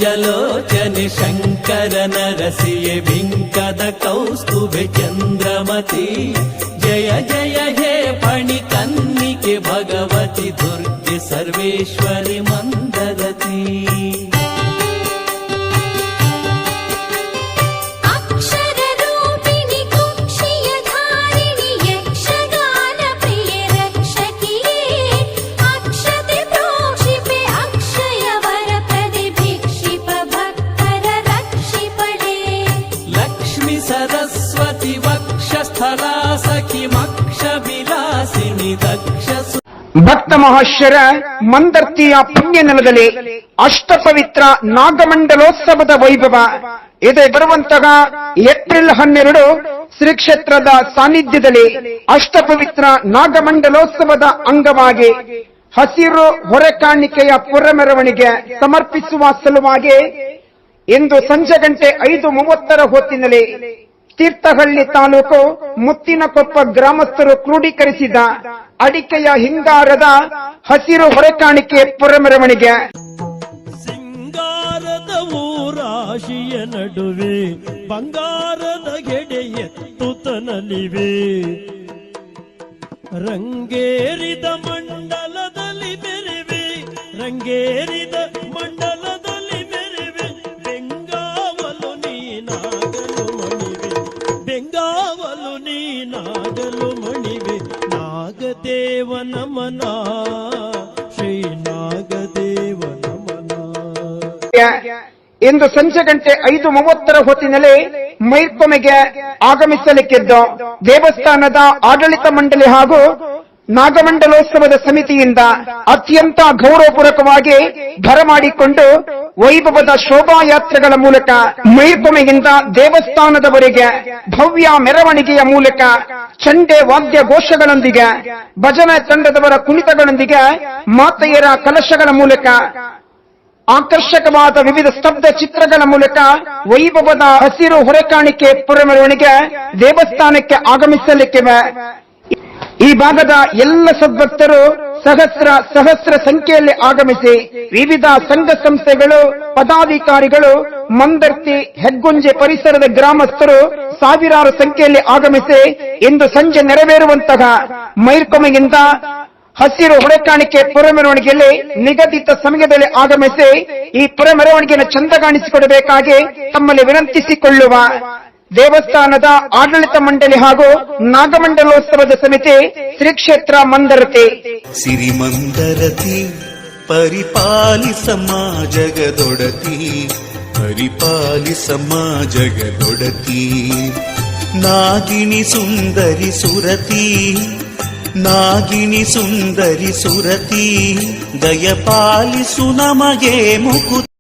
ಜಲೋಚನೆ ಶಂಕರ ನರಸಿಯೆ ಬಿಂಕದ ಕೌಸ್ತುಭೆ ಚಂದ್ರಮತಿ ಜಯ ಜಯ ಹೇ ಪಣಿ ಕನ್ನಿಕೆ ಭಗವತಿ ದುರ್ಗೆ ಸರ್ವೇಶ್ವರಿ ಮಂದರತಿ सरस्वती वक्षस्थला सखी मक्ष विलासिनी दक्ष ಭಕ್ತ ಮಹಾಶರ ಮಂದರ್ತಿಯ ಪುಣ್ಯ ನೆಲದಲ್ಲಿ ಅಷ್ಟಪವಿತ್ರ ನಾಗಮಂಡಲೋತ್ಸವದ ವೈಭವ ಇದೇ ಬರುವಂತಹ ಏಪ್ರಿಲ್ 12 ಶ್ರೀ ಕ್ಷೇತ್ರದ ಸಾನ್ನಿಧ್ಯದಲ್ಲಿ ಅಷ್ಟಪವಿತ್ರ ನಾಗಮಂಡಲೋತ್ಸವದ ಅಂಗವಾಗಿ ಹಸಿರು ಹೊರೆಕಾಣಿಕೆಯ ಪುರಮೆರವಣಿಗೆ ಸಮರ್ಪಿಸುವ ಸಲುವಾಗಿ ಇಂದು ಸಂಜೆ ಗಂಟೆ 5:30 ಹೊತ್ತಿನಲ್ಲಿ ತೀರ್ಥಹಳ್ಳಿ ತಾಲೂಕು ಮುತ್ತಿನಕೊಪ್ಪ ಗ್ರಾಮಸ್ಥರು ಕ್ರೋಢೀಕರಿಸಿದ ಅಡಿಕೆಯ ಹಿಂಗಾರದ ಹಸಿರು ಹೊರೆಕಾಣಿಕೆ ಪುರಮೆರವಣಿಗೆ ಸಿಂಗಾರದ ಊರಾಶಿಯ ನಡುವೆ ಬಂಗಾರದ ಗೆಡೆ ಎತ್ತುತ್ತನಲಿವೆ ರಂಗೇರಿದ ಮಂಡಲದಲ್ಲಿ ಬೆರೆವೆ ರಂಗೇರಿದ ಮಂಡಲದಲ್ಲಿ ಬೆರೆವೆ ಬೆಂಗಾವಲು ನೀನಾಗಲು ಮಣಿವೆ ಬೆಂಗಾವಲು ನೀನಾಗಲು ಮಣಿವೆ ನಾಗದೇವ ನಮನ ಶ್ರೀ ನಾಗದೇವ ನಮನ. ಇಂದು ಸಂಜೆ ಗಂಟೆ 5:30 ಹೊತ್ತಿನಲ್ಲಿ ಮೈರ್ಕೊಮೆಗೆ ಆಗಮಿಸಲಿಕ್ಕಿದ್ದು ದೇವಸ್ಥಾನದ ಆಡಳಿತ ಮಂಡಳಿ ಹಾಗೂ ನಾಗಮಂಡಲೋತ್ಸವದ ಸಮಿತಿಯಿಂದ ಅತ್ಯಂತ ಗೌರವಪೂರ್ವಕವಾಗಿ ಬರಮಾಡಿಕೊಂಡು ವೈಭವದ ಶೋಭಾಯಾತ್ರೆಗಳ ಮೂಲಕ ಮೈರ್ಕೊಮೆಯಿಂದ ದೇವಸ್ಥಾನದವರೆಗೆ ಭವ್ಯ ಮೆರವಣಿಗೆಯ ಮೂಲಕ ಚಂಡೆ ವಾದ್ಯ ಘೋಷಗಳೊಂದಿಗೆ ಭಜನಾ ತಂಡದವರ ಕುಣಿತಗಳೊಂದಿಗೆ ಮಾತೆಯರ ಕಲಶಗಳ ಮೂಲಕ ಆಕರ್ಷಕವಾದ ವಿವಿಧ ಸ್ತಬ್ಧ ಚಿತ್ರಗಳ ಮೂಲಕ ವೈಭವದ ಹಸಿರು ಹೊರೆಕಾಣಿಕೆ ಪುರಮೆರವಣಿಗೆ ದೇವಸ್ಥಾನಕ್ಕೆ ಆಗಮಿಸಲಿಕ್ಕಿವೆ. ಈ ಭಾಗದ ಎಲ್ಲ ಸದ್ಭಕ್ತರು ಸಹಸ್ರ ಸಂಖ್ಯೆಯಲ್ಲಿ ಆಗಮಿಸಿ ವಿವಿಧ ಸಂಘ ಸಂಸ್ಥೆಗಳು ಪದಾಧಿಕಾರಿಗಳು ಮಂದರ್ತಿ ಹೆಗ್ಗುಂಜೆ ಪರಿಸರದ ಗ್ರಾಮಸ್ಥರು ಸಾವಿರಾರು ಸಂಖ್ಯೆಯಲ್ಲಿ ಆಗಮಿಸಿ ಇಂದು ಸಂಜೆ ನೆರವೇರುವಂತಹ ಮೈರ್ಕೊಮೆಯಿಂದ ಹಸಿರು ಹೊರೆಕಾಣಿಕೆ ಪುರಮೆರವಣಿಗೆಯಲ್ಲಿ ನಿಗದಿತ ಸಮಯದಲ್ಲಿ ಆಗಮಿಸಿ ಈ ಪುರಮೆರವಣಿಗೆಯನ್ನು ಚಂದಗಾಣಿಸಿಕೊಡಬೇಕಾಗಿ ತಮ್ಮಲ್ಲಿ ವಿನಂತಿಸಿಕೊಳ್ಳುವ ದೇವಸ್ಥಾನದ ಆಡಳಿತ ಮಂಡಳಿ ಹಾಗೂ ನಾಗಮಂಡಲೋತ್ಸವದ ಸಮಿತಿ ಶ್ರೀ ಕ್ಷೇತ್ರ ಮಂದರತಿ. ಸಿರಿಮಂದರತಿ ಪರಿಪಾಲಿಸಮ್ಮ ಜಗದೊಡತಿ ಪರಿಪಾಲಿಸಮ್ಮ ಜಗದೊಡತಿ ನಾಗಿನಿ ಸುಂದರಿ ಸುರತಿ ನಾಗಿನಿ ಸುಂದರಿ ಸುರತಿ ದಯಪಾಲಿಸು ನಮಗೆ ಮುಕುತಿ.